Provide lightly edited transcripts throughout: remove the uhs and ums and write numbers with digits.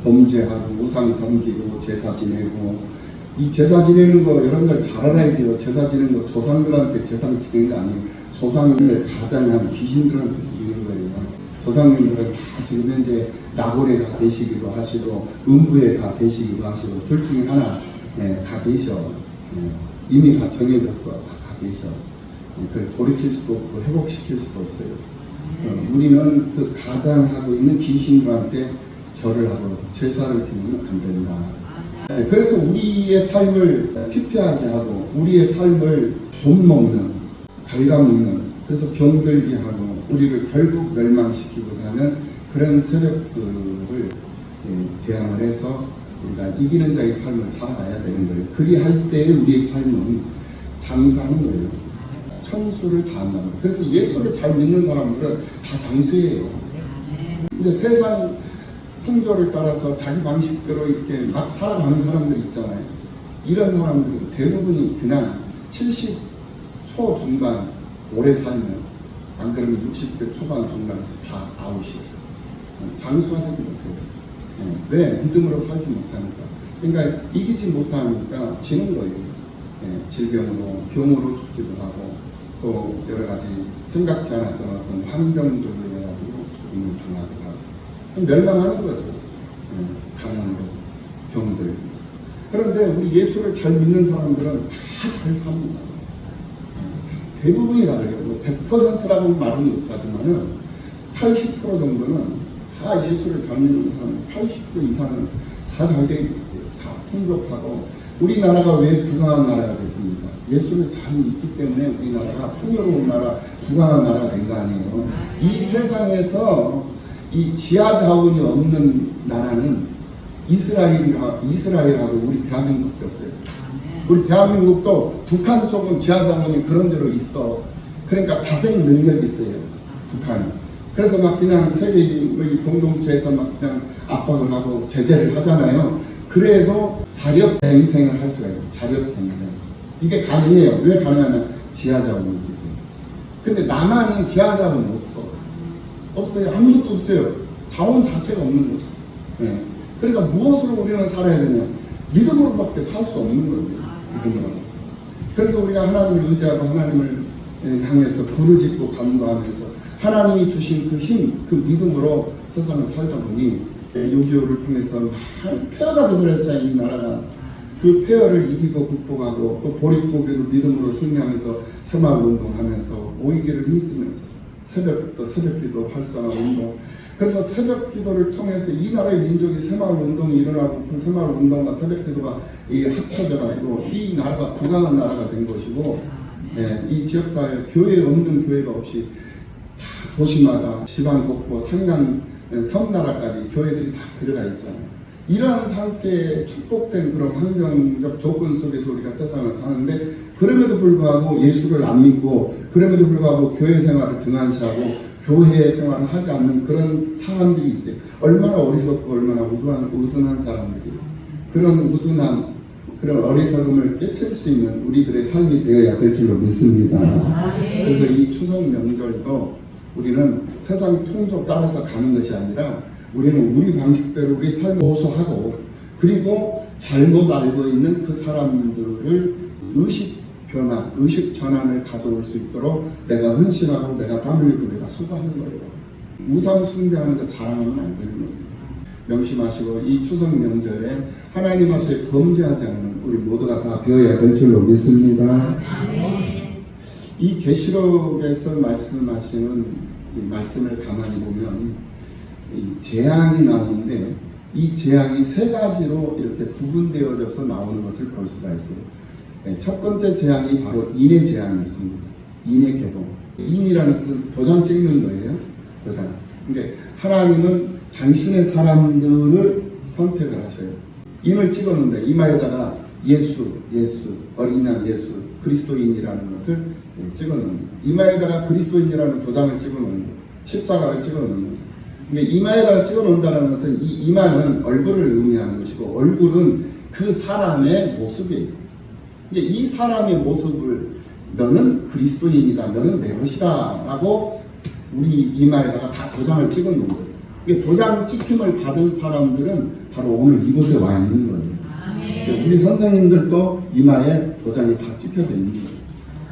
범죄하고 우상 섬기고 제사 지내고, 이 제사 지내는 거 여러분들 잘 알아야 돼요. 제사 지내는 거 조상들한테 제사 지내는 거 아니에요. 조상님들 가장한 귀신들한테 드리는 거예요. 조상님들은 다 지금 현재 나골에 가 계시기도 하시고 음부에 가 계시기도 하시고 둘 중에 하나 가 계셔. 이미 다 정해졌어. 다 가 계셔. 그걸 돌이킬 수도 없고 회복시킬 수도 없어요. 우리는 그 가장하고 있는 귀신들한테 절을 하고 제사를 드리면 안 된다. 그래서 우리의 삶을 피폐하게 하고 우리의 삶을 좀먹는, 갉아먹는, 그래서 병들게 하고 우리를 결국 멸망시키고자 하는 그런 세력들을 대항을 해서 우리가 이기는 자의 삶을 살아가야 되는 거예요. 그리할 때 우리의 삶은 장수하는 거예요. 천수를 다한다는 거예요. 그래서 예수를 잘 믿는 사람들은 다 장수예요. 근데 세상 풍조를 따라서 자기 방식대로 이렇게 막 살아가는 사람들 있잖아요. 이런 사람들은 대부분이 그냥 70 초중반 오래 살면, 안 그러면 60대 초반 중반에서 다 아웃이에요. 장수하지도 못해요. 왜? 믿음으로 살지 못하니까. 그러니까 이기지 못하니까 지는 거예요. 질병으로, 병으로 죽기도 하고, 또 여러 가지 생각지 않았던 어떤 환경적으로 해가지고 죽음을 당하기도 하고, 멸망하는 거죠. 가난으로, 병들. 그런데 우리 예수를 잘 믿는 사람들은 다 잘 삽니다. 대부분이 다 그래요. 100%라고 말은 못하지만은 80% 정도는 다 예수를 잘 믿는 사람, 80% 이상은 다 잘 되고 있어요. 다 풍족하고. 우리나라가 왜 부강한 나라가 됐습니까? 예수를 잘 믿기 때문에 우리나라가 풍요로운 나라, 부강한 나라가 된 거 아니에요. 이 세상에서 이 지하 자원이 없는 나라는 이스라엘하고 우리 대한민국밖에 없어요. 우리 대한민국도 북한 쪽은 지하 자원이 그런 대로 있어. 그러니까 자생 능력이 있어요. 북한이. 그래서 막 그냥 세계의 공동체에서 막 그냥 압박을 하고 제재를 하잖아요. 그래도 자력갱생을 할 수가 있어요. 자력갱생. 이게 가능해요. 왜 가능하냐? 지하 자원이 있기 때문에. 근데 남한은 지하 자원이 없어. 없어요. 아무것도 없어요. 자원 자체가 없는 거죠. 그러니까 무엇으로 우리는 살아야 되냐? 믿음으로밖에 살 수 없는 거죠. 믿음으로. 그래서 우리가 하나님을 의지하고 하나님을 향해서 부르짖고 간구하면서 하나님이 주신 그 힘, 그 믿음으로 세상을 살다 보니 6.25를 통해서 폐허가 되어버렸잖아요. 이 나라가. 그 폐허를 이기고 극복하고 또 보릿고개로 믿음으로 승리하면서 새마을운동하면서 모이기를 힘쓰면서 새벽부터 새벽기도 활성화 운동. 그래서 새벽기도를 통해서 이 나라의 민족이 새마을운동이 일어나고 그 새마을운동과 새벽기도가 합쳐져가지고 이 나라가 부강한 나라가 된 것이고, 이 지역사회 교회 없는 교회가 없이 다 도시마다 지방 곳곳 산간 섬나라까지 교회들이 다 들어가 있잖아요. 이러한 상태에 축복된 그런 환경적 조건 속에서 우리가 세상을 사는데, 그럼에도 불구하고 예수를 안 믿고 그럼에도 불구하고 교회 생활을 등한시하고 교회 생활을 하지 않는 그런 사람들이 있어요. 얼마나 어리석고 얼마나 우둔한 사람들이. 그런 우둔함, 그런 어리석음을 깨칠 수 있는 우리들의 삶이 되어야 될 줄로 믿습니다. 그래서 이 추석 명절도 우리는 세상 풍조 따라서 가는 것이 아니라 우리는 우리 방식대로 우리 삶을 호소하고, 그리고 잘못 알고 있는 그 사람들을 의식 전환을 가져올 수 있도록 내가 헌신하고 내가 땀 흘리고 내가 수고하는 거예요. 우상 숭배하는 거 자랑하면 안 되는 겁니다. 명심하시고 이 추석 명절에 하나님 앞에 범죄하지 않는 우리 모두가 다 되어야 될 줄로 믿습니다. 이 계시록에서 말씀하시는 이 말씀을 가만히 보면 이 재앙이 나오는데, 이 재앙이 세 가지로 이렇게 구분되어져서 나오는 것을 볼 수가 있어요. 첫 번째 재앙이 바로 인의 재앙이었습니다. 인의 개봉. 인이라는 것은 도장 찍는 거예요. 도장. 근데 하나님은 당신의 사람들을 선택을 하셔요. 인을 찍었는데 이마에다가 예수, 어린 양 예수, 그리스도인이라는 것을 찍어놓습니다. 이마에다가 그리스도인이라는 도장을 찍어놓는, 십자가를 찍어놓는. 근데 이마에다가 찍어놓는다는 것은 이 이마는 얼굴을 의미하는 것이고, 얼굴은 그 사람의 모습이에요. 이 사람의 모습을 너는 그리스도인이다, 너는 내 것이다 라고 우리 이마에다가 다 도장을 찍어 놓은 거예요. 도장 찍힘을 받은 사람들은 바로 오늘 이곳에 와 있는 거예요. 우리 선생님들도 이마에 도장이 다 찍혀져 있는 거예요.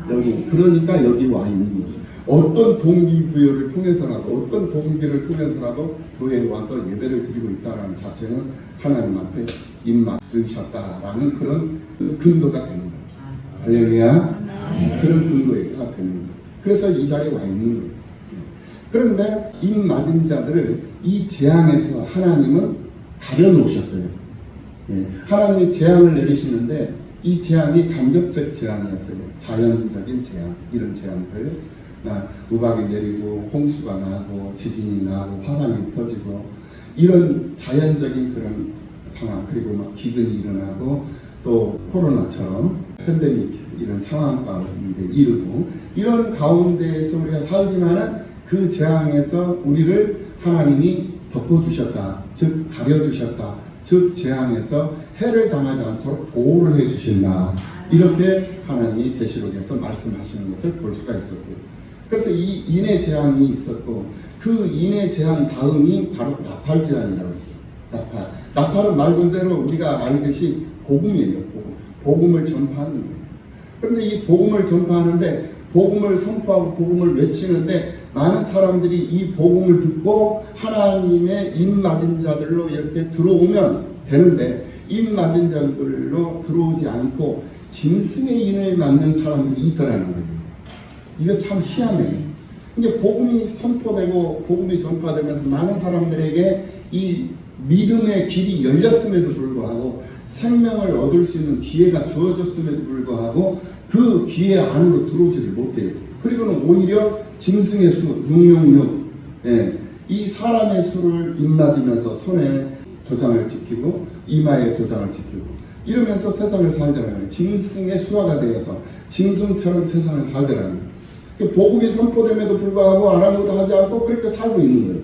여기, 그러니까 여기 와 있는 거예요. 어떤 동기부여를 통해서라도, 어떤 동기를 통해서라도 교회에 와서 예배를 드리고 있다는 자체는 하나님 앞에 입맞으셨다라는 그런 근거가 되는 거예요. 할렐루야. 그런 근거가 되는 거예요. 그래서 이 자리에 와 있는 거예요. 그런데 입맞은 자들을 이 재앙에서 하나님은 가려놓으셨어요. 하나님이 재앙을 내리시는데 이 재앙이 간접적 재앙이었어요. 자연적인 재앙, 이런 재앙들, 우박이 내리고 홍수가 나고 지진이 나고 화산이 터지고 이런 자연적인 그런 상황, 그리고 막 기근이 일어나고 또 코로나처럼 팬데믹 이런 상황 가운데 이르고 이런 가운데에서 우리가 살지만은 그 재앙에서 우리를 하나님이 덮어주셨다, 즉 가려주셨다, 즉 재앙에서 해를 당하지 않도록 보호를 해주신다, 이렇게 하나님이 계시록에서 말씀하시는 것을 볼 수가 있었어요. 그래서 이 인해 재앙이 있었고 그 인해 재앙 다음이 바로 나팔 재앙이라고 했어요. 나팔은 말 그대로 우리가 알듯이 복음이에요. 복음을 전파하는 거예요. 그런데 이 복음을 전파하는데 복음을 선포하고 복음을 외치는데 많은 사람들이 이 복음을 듣고 하나님의 입맞은 자들로 이렇게 들어오면 되는데 입맞은 자들로 들어오지 않고 짐승의 인을 맞는 사람들이 있더라는 거예요. 이거 참 희한해요. 이제 복음이 선포되고 복음이 전파되면서 많은 사람들에게 이 믿음의 길이 열렸음에도 불구하고 생명을 얻을 수 있는 기회가 주어졌음에도 불구하고 그 기회 안으로 들어오지를 못해요. 그리고는 오히려 짐승의 수, 666, 이 사람의 수를 입맞으면서 손에 도장을 지키고 이마에 도장을 지키고 이러면서 세상을 살더라는 거예요. 짐승의 수화가 되어서 짐승처럼 세상을 살더라는 거예요. 복음이 선포됨에도 불구하고 아무것도 하지 않고 그렇게 살고 있는 거예요.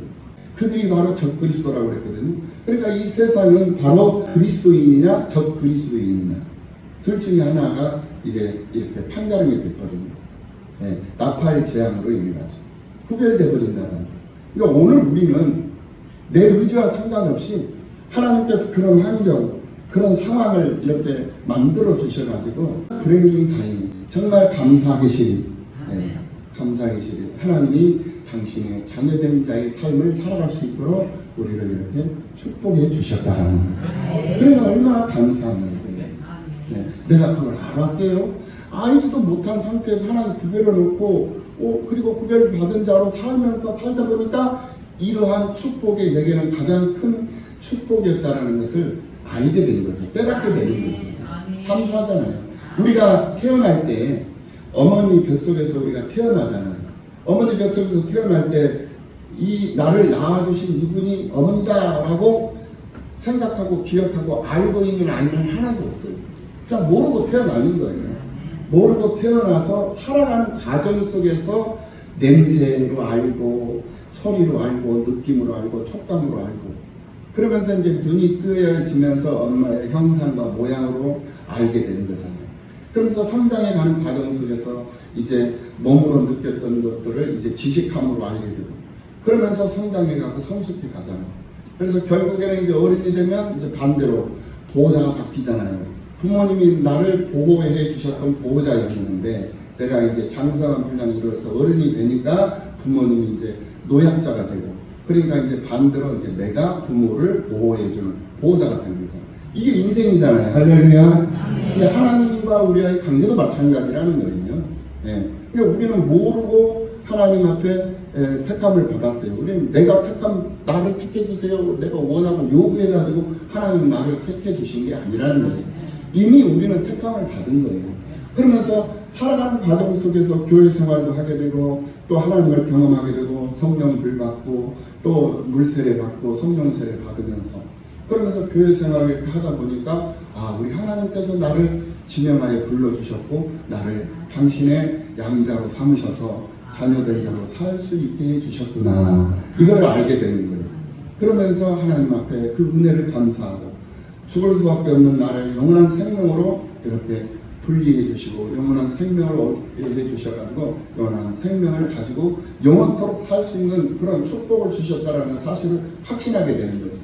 그들이 바로 적그리스도라고 그랬거든요. 그러니까 이 세상은 바로 그리스도인이냐 적그리스도인이냐 둘 중에 하나가 이제 이렇게 판가름이 돼버립니다. 나팔 재앙으로 인해가지고 구별돼 버린다는 거예요. 그러니까 오늘 우리는 내 의지와 상관없이 하나님께서 그런 환경, 그런 상황을 이렇게 만들어 주셔가지고 불행 중 다행, 정말 감사하시리, 감사하시리 하나님이 당신의 자녀된 자의 삶을 살아갈 수 있도록 우리를 이렇게 축복해 주셨다라는 거예요. 그래서 얼마나 감사한 거예요. 내가 그걸 알았어요. 알지도 못한 상태에서 하나님 구별을 놓고 그리고 구별을 받은 자로 살다 보니까 이러한 축복이 내게는 가장 큰 축복이었다는 것을 알게 된 거죠. 깨닫게 되는 거죠. 감사하잖아요. 우리가 태어날 때 어머니 뱃속에서 우리가 태어나잖아요. 어머니 뱃속에서 태어날 때 이 나를 낳아주신 이분이 어머니다라고 생각하고 기억하고 알고 있는 아이는 하나도 없어요. 그냥 모르고 태어나는 거예요. 모르고 태어나서 살아가는 과정 속에서 냄새로 알고 소리로 알고 느낌으로 알고 촉감으로 알고 그러면서 이제 눈이 뜨여지면서 엄마의 형상과 모양으로 알게 되는 거잖아요. 그러면서 성장해 가는 과정 속에서 이제 몸으로 느꼈던 것들을 이제 지식함으로 알게 되고 그러면서 성장해 가고 성숙해 가잖아요. 그래서 결국에는 이제 어른이 되면 이제 반대로 보호자가 바뀌잖아요. 부모님이 나를 보호해 주셨던 보호자였는데 내가 이제 장성한 분량이 이루어서 어른이 되니까 부모님이 이제 노약자가 되고 그러니까 이제 반대로 이제 내가 부모를 보호해주는 보호자가 되는 거죠. 이게 인생이잖아요. 할렐루야. 근데 하나님과 우리의 관계도 마찬가지라는 거예요. 그러니까 우리는 모르고 하나님 앞에 택함을 받았어요. 우리는 내가 나를 택해 주세요. 내가 원하고 요구해가지고 하나님 나를 택해 주신 게 아니라는 거예요. 이미 우리는 택함을 받은 거예요. 그러면서 살아가는 과정 속에서 교회 생활도 하게 되고 또 하나님을 경험하게 되고 성령 불 받고 또 물세례 받고 성령 세례 받으면서 그러면서 교회 생활을 하다 보니까 우리 하나님께서 나를 지명하여 불러주셨고 나를 당신의 양자로 삼으셔서 자녀들 자로 살 수 있게 해주셨구나 이걸 알게 되는 거예요. 그러면서 하나님 앞에 그 은혜를 감사하고 죽을 수밖에 없는 나를 영원한 생명으로 이렇게 분리해 주시고 영원한 생명을 해 주셔가지고 영원한 생명을 가지고 영원토록 살 수 있는 그런 축복을 주셨다라는 사실을 확신하게 되는 거죠.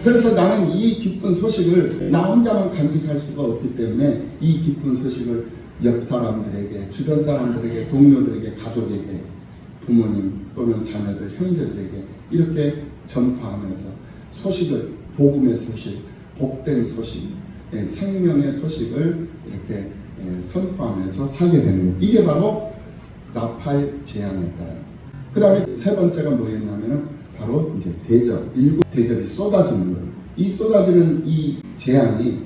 그래서 나는 이 기쁜 소식을 나 혼자만 간직할 수가 없기 때문에 이 기쁜 소식을 옆 사람들에게, 주변 사람들에게, 동료들에게, 가족에게, 부모님 또는 자녀들, 형제들에게 이렇게 전파하면서 소식을, 복음의 소식, 복된 소식, 생명의 소식을 이렇게 선포하면서 살게 되는 거예요. 이게 바로 나팔 재앙이다. 그 다음에 세 번째가 뭐였냐면은 바로 이제 대접, 일곱 대접이 쏟아지는 거예요. 이 쏟아지는 이 재앙이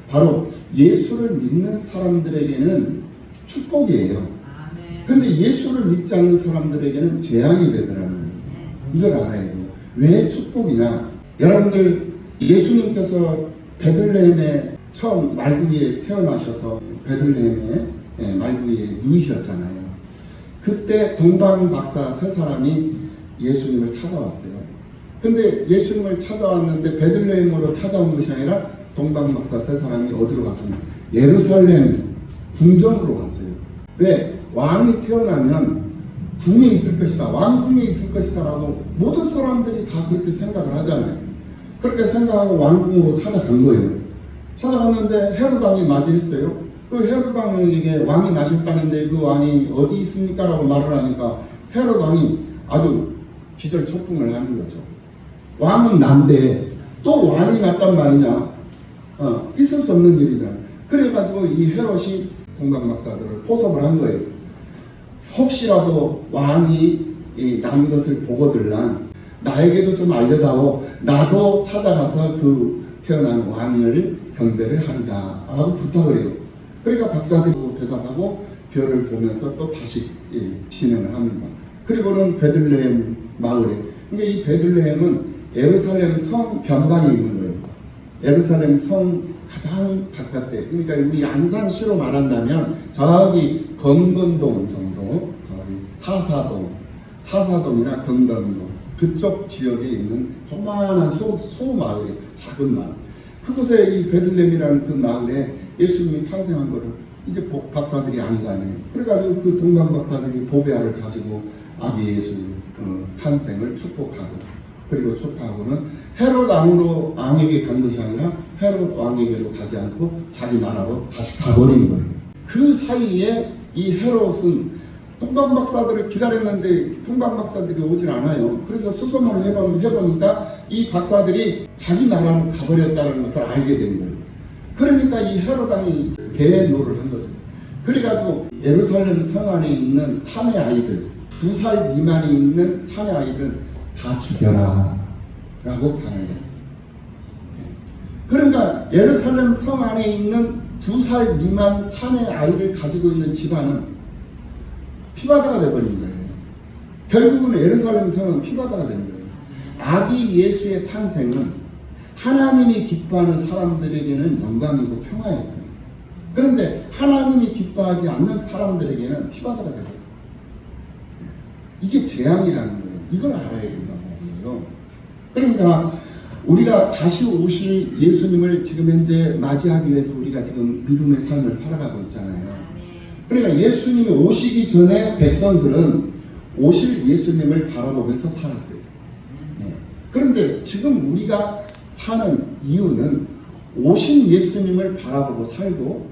바로 예수를 믿는 사람들에게는 축복이에요. 그런데 예수를 믿지 않는 사람들에게는 재앙이 되더라는 거예요. 이걸 알아야 돼요. 왜 축복이냐? 여러분들 예수님께서 베들레헴에 처음 말구이에 태어나셔서 베들레헴에 말구이에 누이셨잖아요. 그때 동방 박사 세 사람이 예수님을 찾아왔어요. 근데 예수님을 찾아왔는데 베들레헴으로 찾아온 것이 아니라 동방 박사 세 사람이 어디로 갔습니까? 예루살렘 궁전으로 갔어요. 왜? 왕이 태어나면 궁이 있을 것이다, 왕궁이 있을 것이다 라고 모든 사람들이 다 그렇게 생각을 하잖아요. 그렇게 생각하고 왕궁으로 찾아간 거예요. 찾아갔는데 헤롯 왕이 맞이했어요. 그 헤롯 왕에게 왕이 나셨다는데 그 왕이 어디 있습니까? 라고 말을 하니까 헤롯 왕이 아주 기절초풍을 하는 거죠. 왕은 난데 또 왕이 났단 말이냐. 있을 수 없는 일이잖아요. 그래가지고 이 헤롯이 동방 박사들을 포섭을 한 거예요. 혹시라도 왕이 난 것을 보거들란 나에게도 좀 알려다오. 나도 찾아가서 그 태어난 왕을 경배를 하리다 라고 부탁을 해요. 그러니까 박사들이 대답하고 별을 보면서 또 다시 진행을 합니다. 그리고는 베들레헴 마을에, 근데 이 베들레헴은 예루살렘 성 변방에 있는 거예요. 예루살렘 성 가장 바깥에, 그러니까 우리 안산시로 말한다면 저기 건건동 정도, 저기 사사동이나 건건동 그쪽 지역에 있는 조그마한 소마을이에요. 작은 마을. 그곳에 이 베들레헴이라는 그 마을에 예수님이 탄생한 거를 이제 박사들이 안 가네. 그래가지고 그 동방 박사들이 보배알을 가지고 아기 예수 탄생을 축복하고, 그리고 축하하고는 헤롯 왕에게 간 것이 아니라 헤롯 왕에게로 가지 않고 자기 나라로 다시 가버린 거예요. 그 사이에 이 헤롯은 동방 박사들을 기다렸는데 동방 박사들이 오질 않아요. 그래서 수소문을 해보니까 이 박사들이 자기 나라로 가버렸다는 것을 알게 된 거예요. 그러니까 이 헤롯 왕이 계노를 한 거죠. 그래가지고 예루살렘 성 안에 있는 사내 아이들, 2살 미만이 있는 사내 아이들은 다 죽여라 라고 반응을 했어요. 그러니까 예루살렘 성 안에 있는 2살 미만 사내 아이를 가지고 있는 집안은 피바다가 되어버린 거예요. 결국은 예루살렘 성은 피바다가 된 거예요. 아기 예수의 탄생은 하나님이 기뻐하는 사람들에게는 영광이고 평화였어요. 그런데 하나님이 기뻐하지 않는 사람들에게는 피바다가 되어버려요. 이게 재앙이라는 거예요. 이걸 알아야 된단 말이에요. 그러니까 우리가 다시 오실 예수님을 지금 현재 맞이하기 위해서 우리가 지금 믿음의 삶을 살아가고 있잖아요. 그러니까 예수님이 오시기 전에 백성들은 오실 예수님을 바라보면서 살았어요. 그런데 지금 우리가 사는 이유는 오신 예수님을 바라보고 살고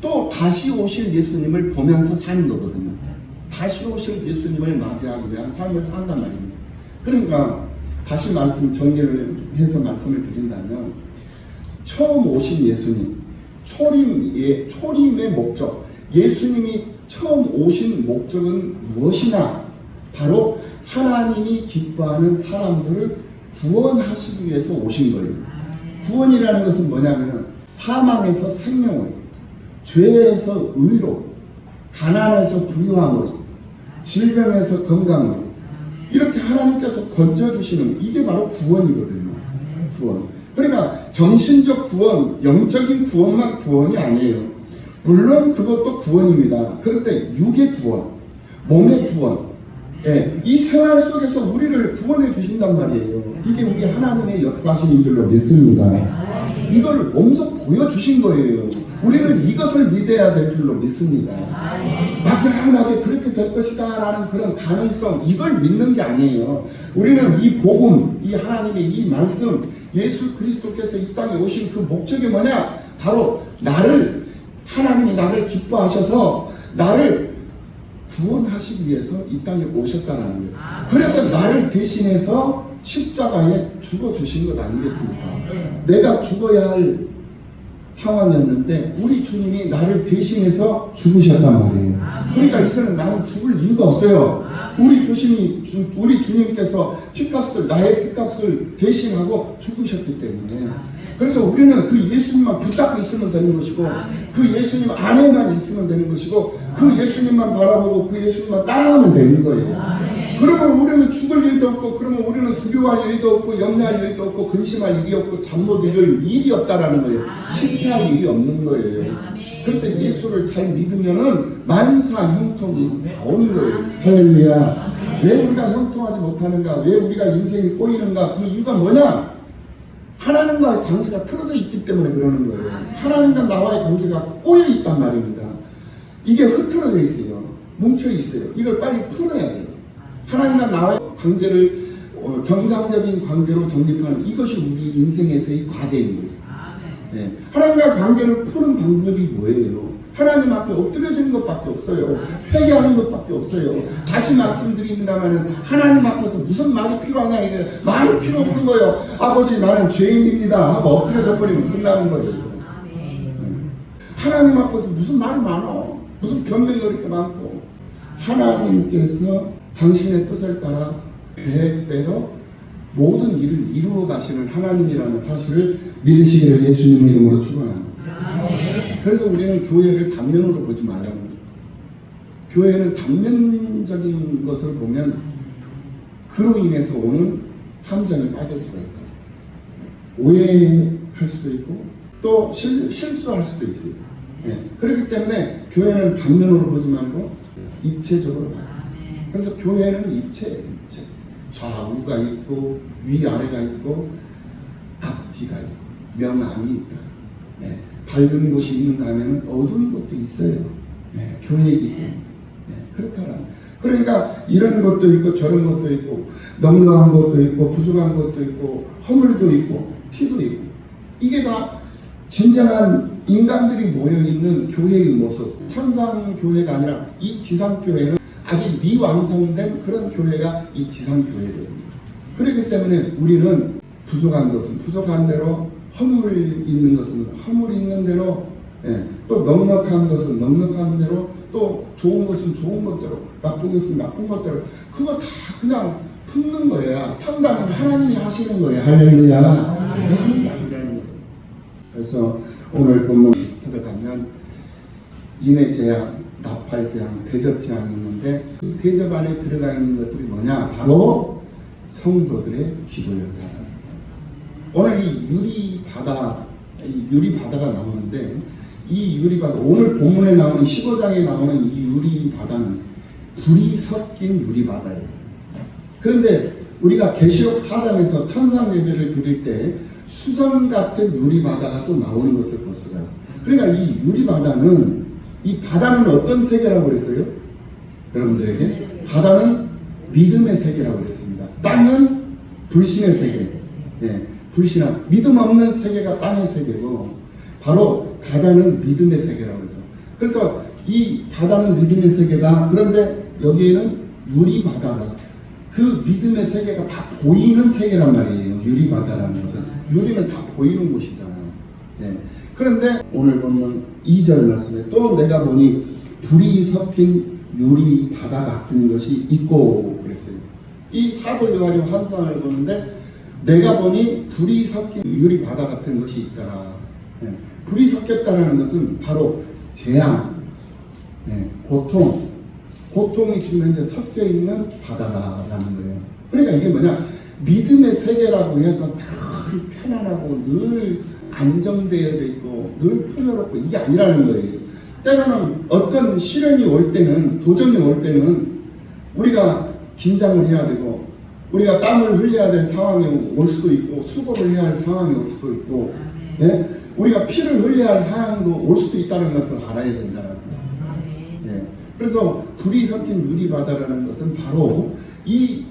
또 다시 오실 예수님을 보면서 사는 거거든요. 다시 오실 예수님을 맞이하기 위한 삶을 산단 말입니다. 그러니까 다시 정리를 해서 말씀을 드린다면 처음 오신 예수님, 초림의 목적, 예수님이 처음 오신 목적은 무엇이냐? 바로 하나님이 기뻐하는 사람들을 구원하시기 위해서 오신 거예요. 구원이라는 것은 뭐냐면 사망에서 생명으로, 죄에서 의로, 가난에서 부유함으로, 질병에서 건강으로 이렇게 하나님께서 건져주시는 이게 바로 구원이거든요. 구원. 그러니까 정신적 구원, 영적인 구원만 구원이 아니에요. 물론 그것도 구원입니다. 그런데 육의 구원, 몸의 구원, 이 생활 속에서 우리를 구원해 주신단 말이에요. 이게 우리 하나님의 역사하심인 줄로 믿습니다. 이걸 몸소 보여주신 거예요. 우리는 이것을 믿어야 될 줄로 믿습니다. 막연하게 그렇게 될 것이다 라는 그런 가능성, 이걸 믿는 게 아니에요. 우리는 이 복음, 이 하나님의 이 말씀, 예수 그리스도께서 이 땅에 오신 그 목적이 뭐냐? 바로 하나님이 나를 기뻐하셔서 나를 구원하시기 위해서 이 땅에 오셨다는 거예요. 그래서 나를 대신해서 십자가에 죽어주신 것 아니겠습니까? 내가 죽어야 할 상황이었는데 우리 주님이 나를 대신해서 죽으셨단 말이에요. 그러니까 이제는 나는 죽을 이유가 없어요. 우리 주님께서 나의 핏값을 대신하고 죽으셨기 때문에. 그래서 우리는 그 예수님만 붙잡고 있으면 되는 것이고, 그 예수님 안에만 있으면 되는 것이고, 그 예수님만 바라보고 그 예수님만 따라가면 되는 거예요. 그러면 우리는 죽을 일도 없고, 그러면 우리는 두려워할 일도 없고, 염려할 일도 없고, 근심할 일이 없고, 잠 못 이룰 일이 없다라는 거예요. 실패할 일이 없는 거예요. 그래서 예수를 잘 믿으면은 만사 형통이 나오는 거예요. 할렐루야. 왜 우리가 형통하지 못하는가? 왜 우리가 인생이 꼬이는가? 그 이유가 뭐냐? 하나님과의 관계가 틀어져 있기 때문에 그러는 거예요. 하나님과 나와의 관계가 꼬여 있단 말입니다. 이게 흐트러져 있어요. 뭉쳐 있어요. 이걸 빨리 풀어야 돼요. 하나님과 나와의 관계를 정상적인 관계로 정립하는 이것이 우리 인생에서의 과제입니다. 네. 하나님과 관계를 푸는 방법이 뭐예요? 하나님 앞에 엎드려지는 것밖에 없어요. 회개하는 것밖에 없어요. 다시 말씀드립니다만 하나님 앞에서 무슨 말이 필요하냐, 이게 말이 필요 없는 거예요. 아버지 나는 죄인입니다 하고 엎드려져 버리면 끝나는 거예요. 하나님 앞에서 무슨 말이 많아, 무슨 변명이 그렇게 많고. 하나님께서 당신의 뜻을 따라 계획대로 모든 일을 이루어 가시는 하나님이라는 사실을 믿으시기를 예수님의 이름으로 축원합니다. 그래서 우리는 교회를 단면으로 보지 말라고 합니다. 교회는 단면적인 것을 보면 그로 인해서 오는 함정에 빠질 수가 있다. 오해할 수도 있고 또 실수할 수도 있어요. 그렇기 때문에 교회는 단면으로 보지 말고 입체적으로 봐요. 그래서 교회는 입체예요. 입체. 좌우가 있고 위아래가 있고 앞뒤가 있고 명암이 있다. 밝은 곳이 있는가 하면 어두운 곳도 있어요. 교회이기 때문에. 그렇다라. 그러니까 이런 것도 있고 저런 것도 있고 넉넉한 것도 있고 부족한 것도 있고 허물도 있고 티도 있고, 이게 다 진정한 인간들이 모여있는 교회의 모습. 천상교회가 아니라 이 지상교회는 아직 미완성된 그런 교회가 이 지상교회예요. 그렇기 때문에 우리는 부족한 것은 부족한 대로, 허물 있는 것은 허물 있는 대로, 또 넉넉한 것은 넉넉한 대로, 또 좋은 것은 좋은 것대로, 나쁜 것은 나쁜 것대로, 그거 다 그냥 품는 거야. 판단은 하나님이 하시는 거예요. 할렐루야. 하나님이 아니라는 거예요. 그래서 오늘 본문 들어가면 인해제약, 나팔제약, 대접제약이 있는데 이 대접 안에 들어가 있는 것들이 뭐냐? 바로 성도들의 기도였다. 오늘 이 유리바다가 나오는데, 이 유리바다, 오늘 본문에 나오는 15장에 나오는 이 유리바다는 불이 섞인 유리바다예요. 그런데 우리가 계시록 4장에서 천상 예배를 드릴 때 수정 같은 유리바다가 또 나오는 것을 볼 수가 있어요. 그러니까 이 유리바다는, 이 바다는 어떤 세계라고 그랬어요? 여러분들에게? 바다는 믿음의 세계라고 그랬습니다. 땅은 불신의 세계. 불신한, 믿음 없는 세계가 땅의 세계고, 바로 바다는 믿음의 세계라고 해서. 그래서 이 바다는 믿음의 세계다. 그런데 여기에는 유리바다가, 그 믿음의 세계가 다 보이는 세계란 말이에요. 유리바다라는 것은. 유리는 다 보이는 곳이잖아요. 그런데 오늘 보면 2절 말씀에 또 내가 보니 불이 섞인 유리바다 같은 것이 있고 그랬어요. 이 사도 요한이 환상을 보는데 내가 보니 불이 섞인 유리바다 같은 것이 있더라. 불이 섞였다는 것은 바로 재앙, 고통이 지금 현재 섞여 있는 바다라는 거예요. 그러니까 이게 뭐냐? 믿음의 세계라고 해서 늘 편안하고 늘 안정되어져 있고 늘 풍요롭고 이게 아니라는 거예요. 때로는 어떤 시련이 올 때는, 도전이 올 때는 우리가 긴장을 해야 되고 우리가 땀을 흘려야 될 상황이 올 수도 있고 수고를 해야 할 상황이 올 수도 있고, 우리가 피를 흘려야 할 상황도 올 수도 있다는 것을 알아야 된다는 거예요. 예. 그래서 불이 섞인 유리바다라는 것은 바로 이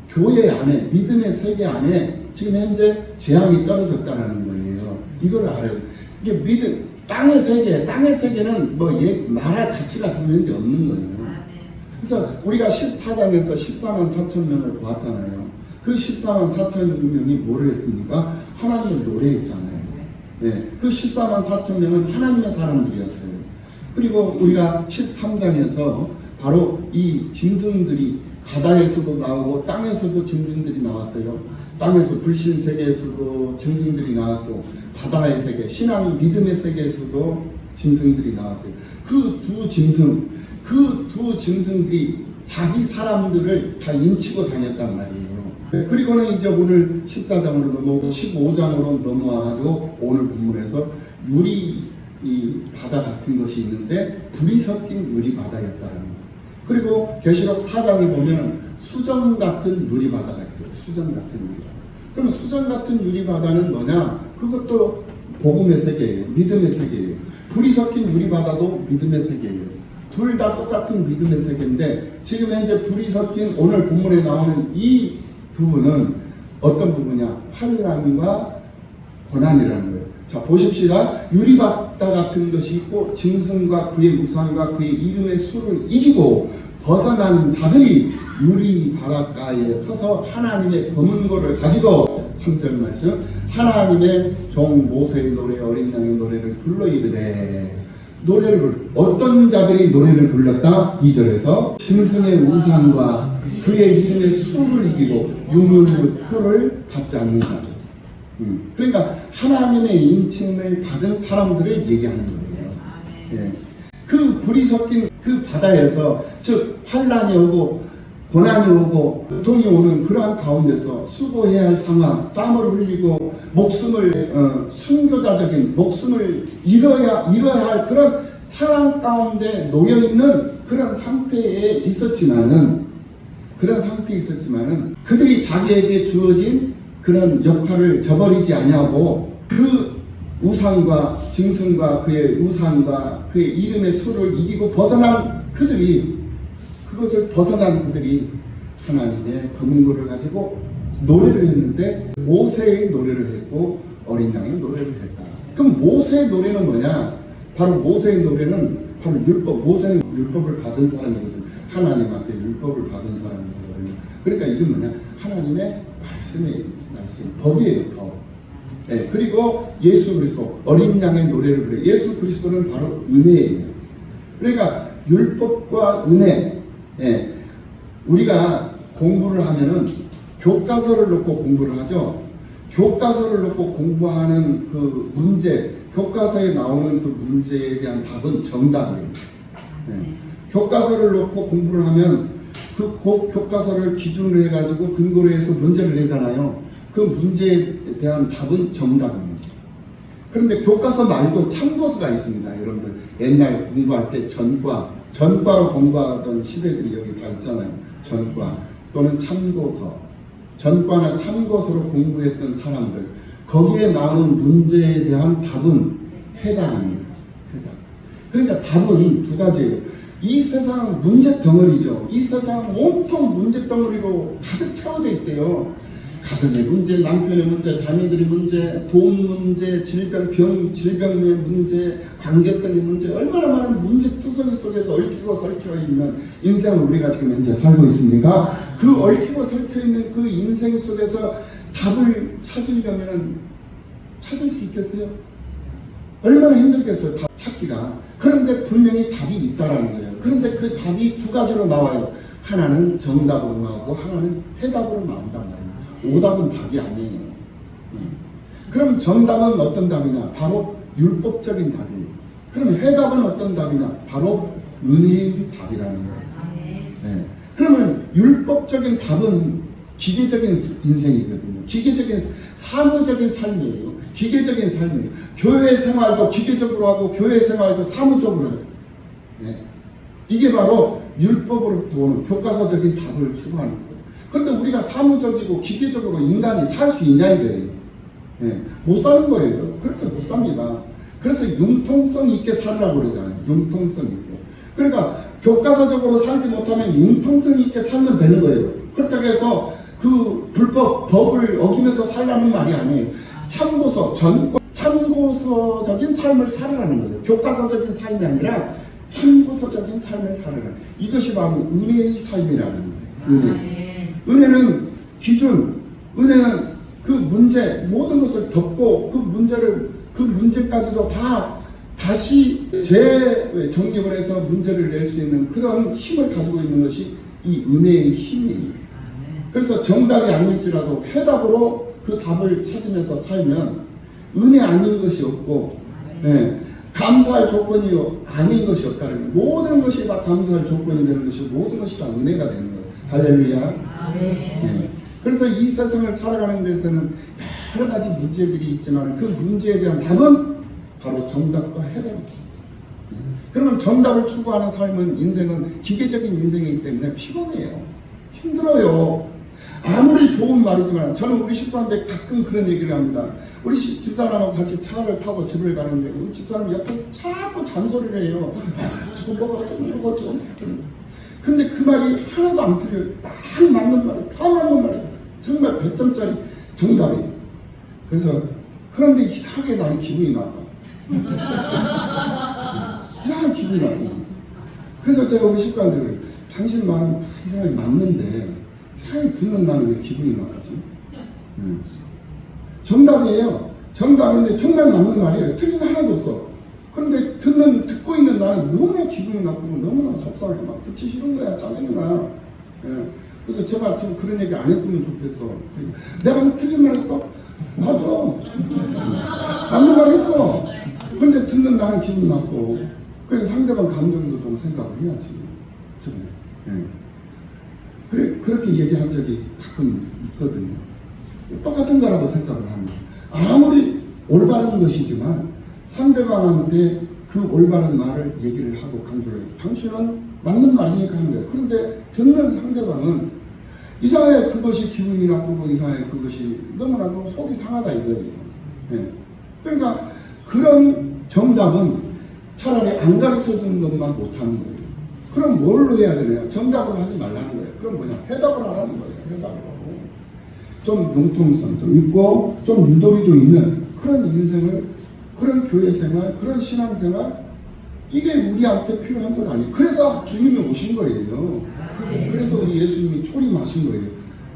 교회 안에, 믿음의 세계 안에 지금 현재 재앙이 떨어졌다는 거예요. 이걸 알아야 돼요. 이게 믿음, 땅의 세계는 뭐 말할 가치가 지금 현재 없는 거예요. 그래서 우리가 14장에서 14만 4천 명을 보았잖아요. 그 14만 4천 명이 뭐를 했습니까? 하나님을 노래했잖아요. 네, 그 14만 4천 명은 하나님의 사람들이었어요. 그리고 우리가 13장에서 바로 이 짐승들이 바다에서도 나오고 땅에서도 짐승들이 나왔어요. 땅에서 불신 세계에서도 짐승들이 나왔고 바다의 세계, 신앙 믿음의 세계에서도 짐승들이 나왔어요. 그 두 짐승들이 자기 사람들을 다 인치고 다녔단 말이에요. 그리고는 이제 오늘 14장으로 넘어오고 15장으로 넘어와가지고 오늘 본문에서 유리 이 바다 같은 것이 있는데 불이 섞인 유리 바다였다는 거예요. 그리고 계시록 4장에 보면 수정 같은 유리 바다가 있어요. 수정 같은 유리 바다. 그럼 수정 같은 유리 바다는 뭐냐? 그것도 복음의 세계예요. 믿음의 세계예요. 불이 섞인 유리 바다도 믿음의 세계예요. 둘 다 똑같은 믿음의 세계인데 지금 현재 불이 섞인 오늘 본문에 나오는 이 부분은 어떤 부분이냐? 환난과 고난이라는 거예요. 자, 보십시다. 유리바다 같은 것이 있고 짐승과 그의 우상과 그의 이름의 수를 이기고 벗어난 자들이 유리바닷가에 서서 하나님의 검은고를 가지고 3절 말씀 하나님의 종 모세의 노래 어린 양의 노래를 불러 이르되 어떤 자들이 노래를 불렀다? 2절에서 짐승의 우상과 그의 이름의 수를 이기고 유물표를 받지 않는 자들. 그러니까 하나님의 인칭을 받은 사람들을 얘기하는 거예요. 예. 그 불이 섞인 그 바다에서 즉 환난이 오고 고난이 오고 고통이 오는 그러한 가운데서 수고해야 할 상황, 땀을 흘리고 목숨을 순교자적인 목숨을 잃어야 할 그런 상황 가운데 놓여 있는 그런 상태에 있었지만은 그들이 자기에게 주어진 그런 역할을 저버리지 아니하고 그 우상과 짐승과 그의 우상과 그의 이름의 수를 이기고 그것을 벗어난 그들이 하나님의 검은고를 가지고 노래를 했는데 모세의 노래를 했고 어린 양의 노래를 했다. 그럼 모세의 노래는 뭐냐? 바로 모세의 노래는 바로 율법. 모세는 율법을 받은 사람이거든. 하나님 앞에 율법을 받은 사람이거든요. 그러니까 이건 뭐냐? 하나님의 말씀, 법이에요, 법. 네, 그리고 예수 그리스도, 어린 양의 노래를 부르요. 예수 그리스도는 바로 은혜예요. 그러니까 율법과 은혜, 네, 우리가 공부를 하면은 교과서를 놓고 공부를 하죠. 교과서를 놓고 공부하는 그 문제, 교과서에 나오는 그 문제에 대한 답은 정답이에요. 네. 교과서를 놓고 공부를 하면 그 교과서를 기준으로 해가지고 근거로 해서 문제를 내잖아요. 그 문제에 대한 답은 정답입니다. 그런데 교과서 말고 참고서가 있습니다. 여러분들 옛날 공부할 때 전과로 공부하던 시대들이 여기 다 있잖아요. 전과 또는 참고서, 전과나 참고서로 공부했던 사람들, 거기에 나오는 문제에 대한 답은 해당입니다. 해당. 그러니까 답은 두 가지예요. 이 세상은 문제 덩어리죠. 이 세상은 온통 문제 덩어리로 가득 채워져 있어요. 가정의 문제, 남편의 문제, 자녀들의 문제, 돈 문제, 질병의 문제, 관계성의 문제, 얼마나 많은 문제 투성이 속에서 얽히고 설켜 있는 인생을 우리가 지금 현재 살고 있습니까? 그 얽히고 설켜 있는 그 인생 속에서 답을 찾으려면 찾을 수 있겠어요? 얼마나 힘들겠어요, 답 찾기가. 그런데 분명히 답이 있다라는 거예요. 그런데 그 답이 두 가지로 나와요. 하나는 정답으로 나오고 하나는 해답으로 나온단 말이에요. 오답은 답이 아니에요. 그럼 정답은 어떤 답이냐? 바로 율법적인 답이에요. 그럼 해답은 어떤 답이냐? 바로 은혜의 답이라는 거예요. 네. 그러면 율법적인 답은 기계적인 인생이거든요. 기계적인 사무적인 삶이에요. 기계적인 삶이에요. 교회 생활도 기계적으로 하고 교회 생활도 사무적으로 해요. 네. 이게 바로 율법으로부터 오는 교과서적인 답을 추구하는 거예요. 그런데 우리가 사무적이고 기계적으로 인간이 살 수 있냐 이거예요. 예, 못 사는 거예요. 그렇게 못 삽니다. 그래서 융통성 있게 살으라고 그러잖아요. 융통성 있게. 그러니까 교과서적으로 살지 못하면 융통성 있게 살면 되는 거예요. 그렇다고 해서 그 불법 법을 어기면서 살라는 말이 아니에요. 참고서적인 삶을 살으라는 거예요. 교과서적인 삶이 아니라 참고서적인 삶을 살으라. 이것이 바로 은혜의 삶이라는 거예요. 은혜. 은혜는 기준, 은혜는 그 문제, 모든 것을 덮고 그 문제까지도 다시 재정립을 해서 문제를 낼 수 있는 그런 힘을 가지고 있는 것이 이 은혜의 힘이에요. 그래서 정답이 아닐지라도 해답으로 그 답을 찾으면서 살면 은혜 아닌 것이 없고, 예, 감사할 조건이 아닌 것이 없다는 거예요. 모든 것이 다 감사할 조건이 되는 것이고 모든 것이 다 은혜가 되는 거예요. 할렐루야. 예. 그래서 이 세상을 살아가는 데서는 여러 가지 문제들이 있지만 그 문제에 대한 답은 바로 정답과 해답이죠. 그러면 정답을 추구하는 삶은 인생은 기계적인 인생이기 때문에 피곤해요. 힘들어요. 아무리 좋은 말이지만 저는 우리 식구한테 가끔 그런 얘기를 합니다. 우리 집사람하고 같이 차를 타고 집을 가는데 우리 집사람 옆에서 자꾸 잔소리를 해요. 저거 먹어 저거 먹어 저거. 근데 그 말이 하나도 안 틀려요. 다 맞는 말이에요. 다 맞는 말이에요. 정말 100점짜리 정답이에요. 그래서 그런데 이상하게 나는 기분이 나빠. 이상하게 기분이 나빠. 그래서 제가 우리 식구한테 그래요. 당신 말은 이상하게 맞는데 이상하게 듣는 나는 왜 기분이 나쁘지? 정답이에요. 정답인데 정말 맞는 말이에요. 틀린 거 하나도 없어. 그런데 듣고 있는 나는 너무나 기분이 나쁘고 너무나 속상해. 막 듣기 싫은 거야. 짜증이 나. 예. 그래서 제발 좀 그런 얘기 안 했으면 좋겠어. 내가 틀린 말 했어? 맞아. 맞는 말 했어. 그런데 듣는 나는 기분 나쁘고. 그래서 상대방 감정도 좀 생각을 해야지. 예. 그렇게 얘기한 적이 가끔 있거든요. 똑같은 거라고 생각을 합니다. 아무리 올바른 것이지만 상대방한테 그 올바른 말을 얘기를 하고 강조를 해요. 당신은 맞는 말이니까 하는 거예요. 그런데 듣는 상대방은 이상하게 그것이 기분이 나쁘고 이상하게 그것이 너무나도 속이 상하다 이거예요. 네. 그러니까 그런 정답은 차라리 안 가르쳐 주는 것만 못하는 거예요. 그럼 뭘로 해야 되나요? 정답으로 하지 말라는 거예요. 그럼 뭐냐? 해답을 하라는 거예요. 해답을 하고. 좀 융통성도 있고 좀 유도리도 있는 그런 인생을, 그런 교회 생활, 그런 신앙 생활, 이게 우리한테 필요한 것 아니에요. 그래서 주님이 오신 거예요. 그래서 우리 예수님이 초림하신 거예요.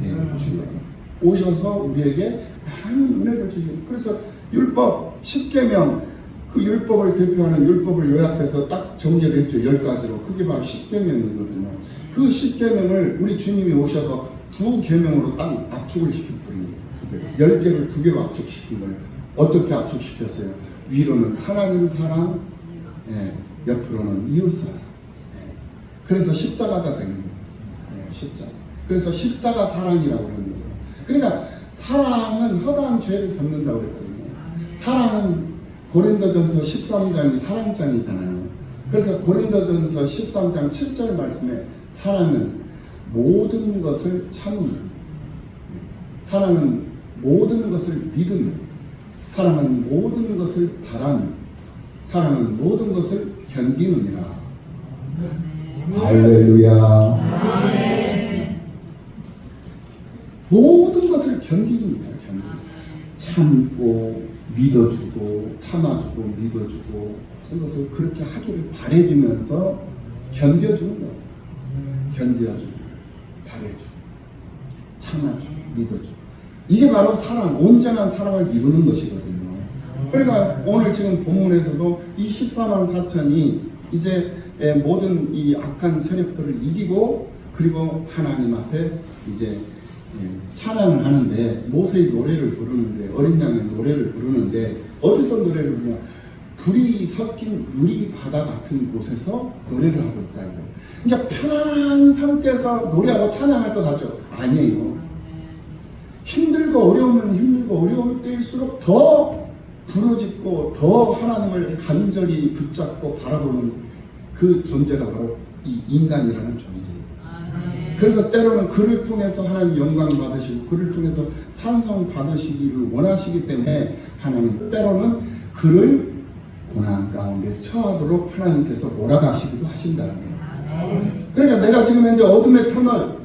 네, 오신 거예요. 오셔서 우리에게 많은 은혜를 주시고, 그래서 율법 10계명, 그 율법을 대표하는 율법을 요약해서 딱 정리를 했죠. 10가지로. 그게 바로 10계명이거든요. 그 10계명을 우리 주님이 오셔서 2계명으로 딱 압축을 시켰거든요. 10개를 2개로 압축시킨 거예요. 어떻게 압축시켰어요? 위로는 하나님 사랑, 예, 옆으로는 이웃 사랑. 예. 그래서 십자가가 되는 거예요. 예, 십자가. 그래서 십자가 사랑이라고 그러는 거예요. 그러니까 사랑은 허다한 죄를 덮는다고 그랬거든요. 사랑은 고린도전서 13장이 사랑장이잖아요. 그래서 고린도전서 13장 7절 말씀에 사랑은 모든 것을 참으며, 사랑은 모든 것을 믿으며, 사랑은 모든 것을 바라며, 사랑은 모든 것을 견디느니라. 할렐루야. 모든 것을 견디는 거야. 참고 믿어주고 참아주고 믿어주고 모든 것을 그렇게 하기를 바래주면서 견뎌주는 거야. 견뎌주고 바래주고 참아주고 믿어주고, 이게 바로 사랑, 온전한 사랑을 이루는 것이거든요. 그러니까 오늘 지금 본문에서도 이 14만 4천이 이제 모든 이 악한 세력들을 이기고, 그리고 하나님 앞에 이제 찬양을 하는데, 모세의 노래를 부르는데, 어린 양의 노래를 부르는데, 어디서 노래를 부르냐? 불이 섞인 유리 바다 같은 곳에서 노래를 하고 있어요. 그러니까 편안한 상태에서 노래하고 찬양할 것 같죠? 아니에요. 힘들고 어려우면 힘들고 어려울 때일수록 더 부르짖고 더 하나님을 간절히 붙잡고 바라보는 그 존재가 바로 이 인간이라는 존재예요. 그래서 때로는 그를 통해서 하나님 영광 받으시고 그를 통해서 찬송 받으시기를 원하시기 때문에 하나님 때로는 그를 고난 가운데 처하도록 하나님께서 몰아가시기도 하신다는 거예요. 그러니까 내가 지금 현재 어둠의 터널,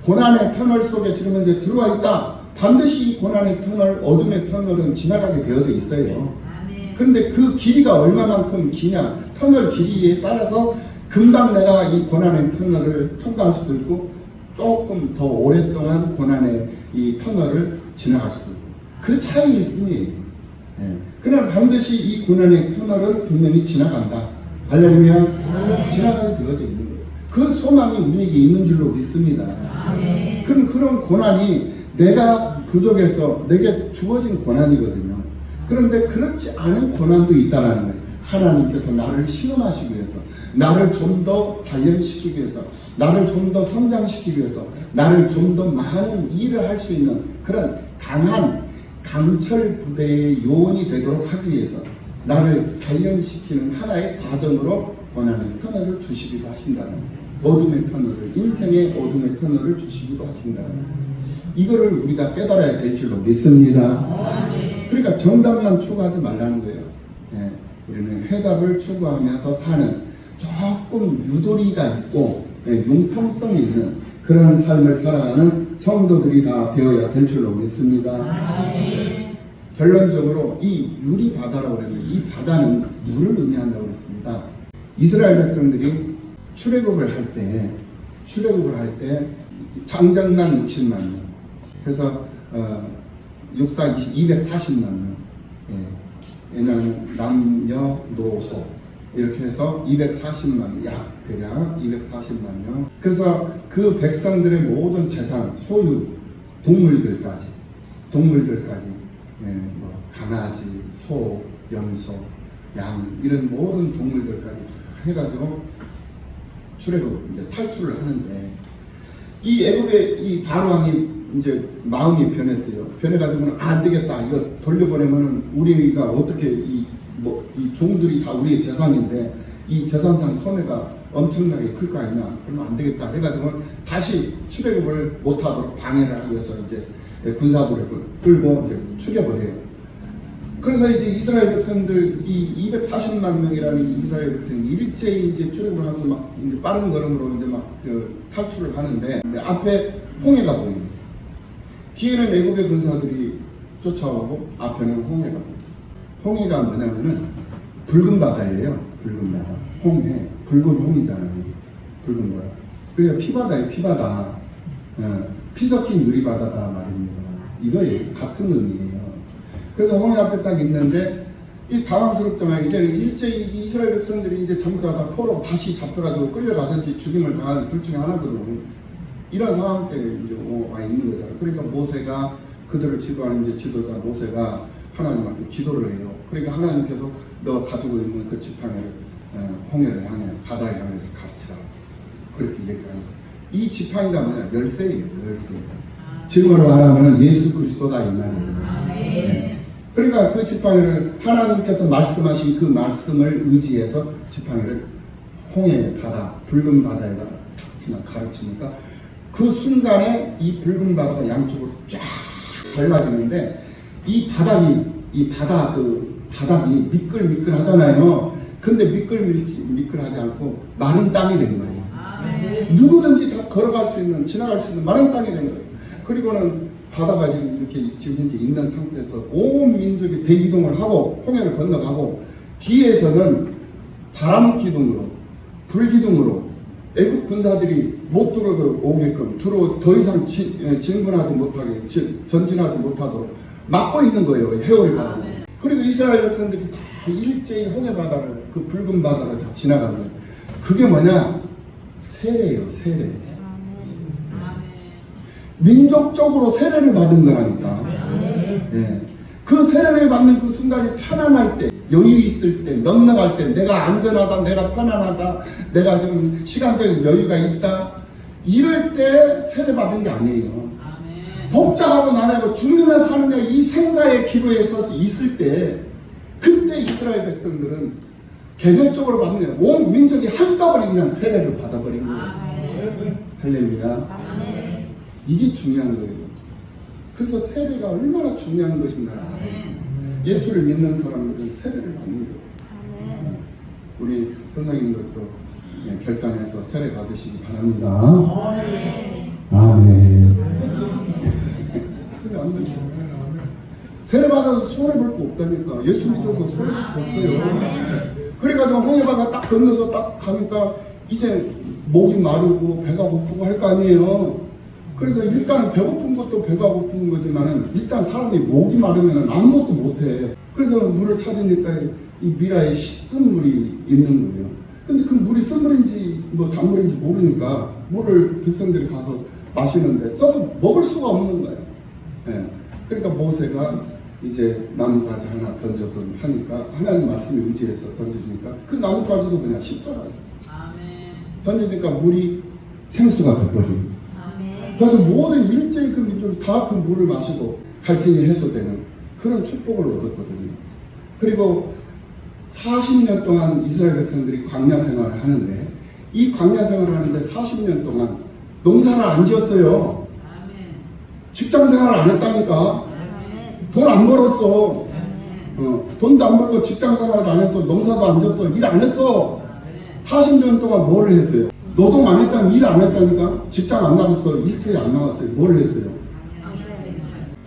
고난의 터널 속에 지금 현재 들어와 있다. 반드시 이 고난의 터널, 어둠의 터널은 지나가게 되어져 있어요. 그런데 그 길이가 얼마만큼 기냐, 터널 길이에 따라서 금방 내가 이 고난의 터널을 통과할 수도 있고 조금 더 오랫동안 고난의 이 터널을 지나갈 수도 있고 그 차이일 뿐이에요. 예. 그러나 반드시 이 고난의 터널은 분명히 지나간다. 할렐루야. 지나가게 되어져 있는 거예요. 그 소망이 우리에게 있는 줄로 믿습니다. 그럼 그런 고난이 내가 부족해서 내게 주어진 고난이거든요. 그런데 그렇지 않은 고난도 있다는 거예요. 하나님께서 나를 시험하시기 위해서, 나를 좀 더 단련시키기 위해서, 나를 좀 더 성장시키기 위해서, 나를 좀 더 많은 일을 할 수 있는 그런 강한 강철 부대의 요원이 되도록 하기 위해서 나를 단련시키는 하나의 과정으로 고난의 터널을 주시기도 하신다는 거예요. 어둠의 터널을, 인생의 어둠의 터널을 주시기도 하신다는 거예요. 이거를 우리가 깨달아야 될 줄로 믿습니다. 그러니까 정답만 추구하지 말라는 거예요. 예, 우리는 해답을 추구하면서 사는 조금 유도리가 있고 융통성이 있는 그런 삶을 살아가는 성도들이 다 되어야 될 줄로 믿습니다. 결론적으로 이 유리 바다라고 그랬는데 이 바다는 물을 의미한다고 그랬습니다. 이스라엘 백성들이 출애굽을 할 때 장정난 60만 명, 그래서 육사 240만 명, 왜냐하면 남녀 노소 이렇게 해서 240만 명, 대략 240만 명. 그래서 그 백성들의 모든 재산, 소유, 동물들까지, 뭐 강아지, 소, 염소, 양 이런 모든 동물들까지 해가지고 출애굽 이제 탈출을 하는데 이 애굽의 이 바로왕이 이제 마음이 변했어요. 변해가지고는 안 되겠다. 이거 돌려보내면은 우리가 어떻게 이 종들이 다 우리의 재산인데 이 재산상 손해가 엄청나게 클 거 아니냐. 그러면 안 되겠다. 해가지고 다시 출애굽을 못하도록 방해를 하기 위해서 이제 군사들을 끌고 이제 추격을 해요. 그래서 이제 이스라엘 백성들 이 240만 명이라는 이스라엘 백성이 일제히 이제 출애굽을 하면서 막 이제 빠른 걸음으로 이제 막 탈출을 하는데 앞에 홍해가 보입니다. 뒤에는 애굽의 군사들이 쫓아오고 앞에는 홍해가 보입니다. 홍해가 뭐냐면은 붉은 바다예요. 붉은 바다. 홍해. 붉은 홍이잖아요. 붉은 거야. 그러니까 피바다예요. 피바다. 피 섞인 유리바다다 말입니다. 이거예요. 같은 의미예요. 그래서 홍해 앞에 딱 있는데 이 당황스럽잖아요. 이제 일제히 이스라엘 백성들이 이제 전부 다 포로 다시 잡혀가지고 끌려가든지 죽임을 당하는 둘 중에 하나거든요. 이런 상황 때 이제 와 있는 거잖아요. 그러니까 모세가 그들을 지도하는 이제 지도자 모세가 하나님한테 기도를 해요. 그러니까 하나님께서 너 가지고 있는 그 지팡이를 홍해를 향해 바다를 향해서 가르치라. 그렇게 얘기를 하는 거예요. 이 지팡이가 뭐냐? 열쇠예요. 열쇠. 지금으로 말하면 예수 그리스도다 이 말이에요. 네. 그러니까 그 지팡이를 하나님께서 말씀하신 그 말씀을 의지해서 지팡이를 홍해 바다, 붉은 바다에다가 그냥 가르치니까 그 순간에 이 붉은 바다가 양쪽으로 쫙 갈라지는데 이 바닥이 미끌미끌하잖아요. 근데 미끌하지 않고 마른 땅이 된 거예요. 누구든지 다 걸어갈 수 있는, 지나갈 수 있는 마른 땅이 된 거예요. 그리고는 바다가 지금 현재 있는 상태에서 온 민족이 대기동을 하고 홍해를 건너가고 뒤에서는 바람 기둥으로, 불 기둥으로 애국 군사들이 못 들어오게끔 더 이상 진군하지 못하게 전진하지 못하도록 막고 있는 거예요. 해오리 바다. 그리고 이스라엘 백성들이 다 일제히 홍해 바다를 그 붉은 바다를 다 지나가는 거예요. 그게 뭐냐? 세례예요. 세례. 민족적으로 세례를 받은 거라니까. 예. 그 세례를 받는 그 순간이 편안할 때, 여유 있을 때, 넉넉할 때, 내가 안전하다, 내가 편안하다, 내가 좀 시간적인 여유가 있다, 이럴 때 세례 받은 게 아니에요. 복잡하고 난해하고 죽느냐 사느냐 이 생사의 기로에 서서 있을 때, 그때 이스라엘 백성들은 개별적으로 받는 게 아니라 온 민족이 한꺼번에 그냥 세례를 받아버린 거예요. 할렐루야. 이게 중요한 거예요. 그래서 세례가 얼마나 중요한 것인가를 알아요. 예수를 믿는 사람들은 세례를 받는 거예요. 우리 선생님들도 결단해서 세례 받으시기 바랍니다. 아멘. 세례 받아서 손해볼 거 없다니까. 예수 믿어서 손해볼 거 없어요. 그래가지고 홍해바다 딱 건너서 딱 가니까 이제 목이 마르고 배가 고프고 할 거 아니에요. 그래서 일단 배고픈 것도 배가 고픈 거지만은 일단 사람이 목이 마르면 아무것도 못해. 그래서 물을 찾으니까 이 미라에 쓴물이 있는 거예요. 근데 그 물이 쓴물인지 뭐 단물인지 모르니까 물을 백성들이 가서 마시는데 써서 먹을 수가 없는 거예요. 예. 그러니까 모세가 이제 나뭇가지 하나 던져서 하니까 하나님 말씀에 의지해서 던져주니까 그 나뭇가지도 그냥 십자가예요. 던지니까 물이 생수가 돼버리고. 그래서 모든 일제히 그 민족이 다 그 물을 마시고 갈증이 해소되는 그런 축복을 얻었거든요. 그리고 40년 동안 이스라엘 백성들이 광야 생활을 하는데 이 광야 생활을 하는데 40년 동안 농사를 안 지었어요. 직장 생활을 안 했다니까. 돈 안 벌었어. 돈도 안 벌고 직장 생활도 안 했어. 농사도 안 지었어. 일 안 했어. 40년 동안 뭐를 했어요? 노동 안 했다면 일 안 했다니까. 직장 안 나갔어. 일터에 안 나갔어요. 뭘 했어요?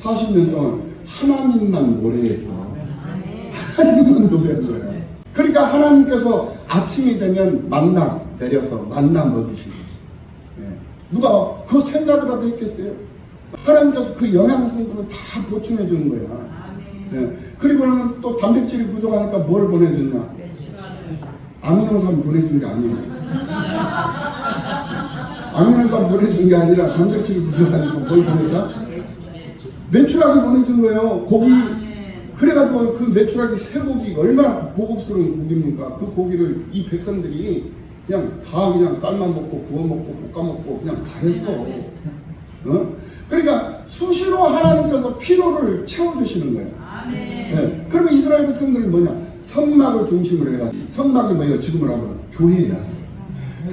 40년 동안 하나님만 노래했어. 하나님만 노래한 거예요. 그러니까 하나님께서 아침이 되면 만나 내려서 만나 먹이시고 누가 그 생각이라도 했겠어요? 하나님께서 그 영양성들을 다 보충해 주는 거야. 그리고는 또 단백질이 부족하니까 뭘 보내줬냐? 아미노산 보내준 게 아니에요. 아미노산 보내준 게 아니라 단백질이 부족하니까 뭘 보냈다? 메추라기 보내준 거예요. 고기. 그래가지고 그 메추라기 쇠고기 얼마나 고급스러운 고기입니까? 그 고기를 이 백성들이 그냥 다 그냥 삶아 먹고 구워 먹고 볶아 먹고 그냥 다 했어. 그러니까 수시로 하나님께서 피로를 채워주시는 거예요. 네. 그러면 이스라엘 백성들은 뭐냐? 성막을 중심으로 해가지고 성막이 뭐예요? 지금으로 하면 교회야.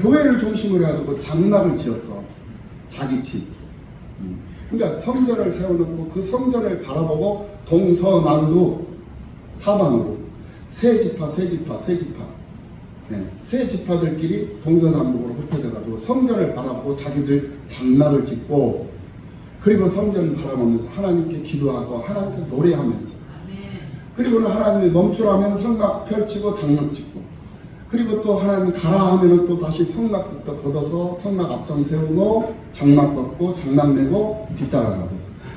교회를 중심으로 해가지고 장막을 지었어. 자기 집. 그러니까 성전을 세워놓고 그 성전을 바라보고 동서남북 사방으로 세 지파 네. 세 지파들끼리 동서남북으로 흩어져가지고 성전을 바라보고 자기들 장막을 짓고 그리고 성전을 바라보면서 하나님께 기도하고 하나님께 노래하면서 그리고는 하나님이 멈추라면 성막 펼치고 장막 짓고 그리고 또 하나님 가라 하면은 또 다시 성막부터 걷어서 성막 앞장 세우고 장막 걷고 장막 내고 뒤따라가고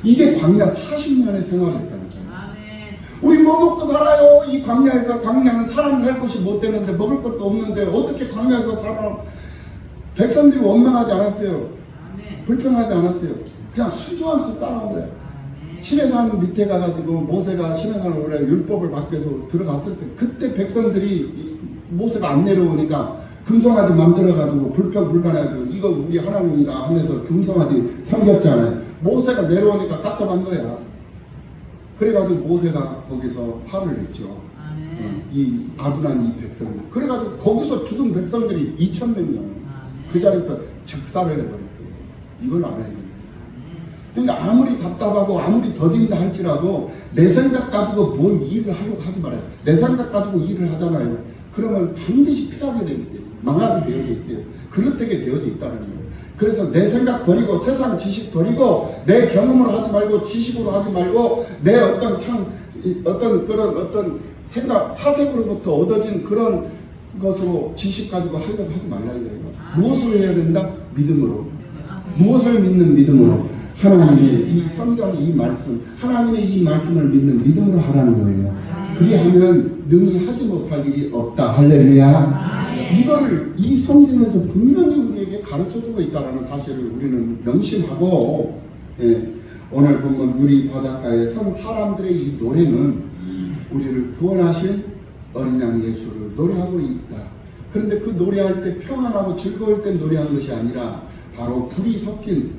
이게 광야 40년의 생활이었다니까요. 우리 뭐 먹고 살아요? 이 광야에서. 광야는 사람 살 곳이 못 되는데 먹을 것도 없는데 어떻게 광야에서 살아? 백성들이 원망하지 않았어요. 불평하지 않았어요. 그냥 순종하면서 따라온 거예요. 시내산 밑에 가가지고 모세가 시내산을 올라 율법을 받기 위해서 들어갔을 때 그때 백성들이 모세가 안 내려오니까 금송아지 만들어가지고 불평불만해가지고 이거 우리 하나님이다 하면서 금송아지 섬겼잖아요. 모세가 내려오니까 깝깝한 거야. 그래가지고 모세가 거기서 화를 냈죠. 이 아둔한 이 백성들. 그래가지고 거기서 죽은 백성들이 2,000명이요. 그 자리에서 즉사를 해버렸어요. 이걸 알아야 돼요. 그러니까 아무리 답답하고 아무리 더딘다 할지라도 내 생각 가지고 뭘 일을 하려고 하지 말아요. 내 생각 가지고 일을 하잖아요. 그러면 반드시 피하게 되어 있어요. 망하게 되어 있어요. 그릇되게 되어져 있다는 거예요. 그래서 내 생각 버리고 세상 지식 버리고 내 경험으로 하지 말고 지식으로 하지 말고 내 어떤 그런 생각 사색으로부터 얻어진 그런 것으로 지식 가지고 하려고 하지 말라 이거예요. 무엇을 해야 된다? 믿음으로. 무엇을 믿는 믿음으로? 하나님의 이 성경 이 말씀, 하나님의 이 말씀을 믿는 믿음으로 하라는 거예요. 그리하면 능히 하지 못할 일이 없다. 할렐루야. 이거를 이 성경에서 분명히 우리에게 가르쳐주고 있다는 사실을 우리는 명심하고 오늘 보면 누리 바닷가에 선 사람들의 이 노래는 우리를 구원하신 어린 양 예수를 노래하고 있다. 그런데 그 노래할 때 평안하고 즐거울 때 노래하는 것이 아니라 바로 불이 섞인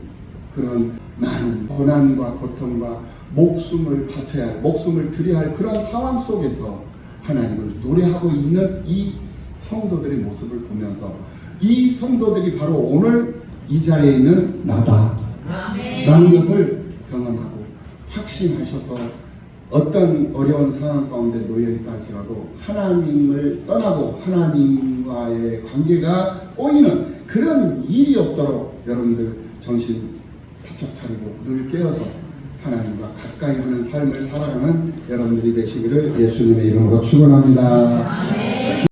그런 많은 고난과 고통과 목숨을 바쳐야 할, 목숨을 드려야 할 그런 상황 속에서 하나님을 노래하고 있는 이 성도들의 모습을 보면서 이 성도들이 바로 오늘 이 자리에 있는 나다 라는 것을 경험하고 확신하셔서 어떤 어려운 상황 가운데 놓여있다 할지라도 하나님을 떠나고 하나님과의 관계가 꼬이는 그런 일이 없도록 여러분들 정신 바짝 차리고 늘 깨어서 하나님과 가까이 하는 삶을 살아가는 여러분들이 되시기를 예수님의 이름으로 축원합니다.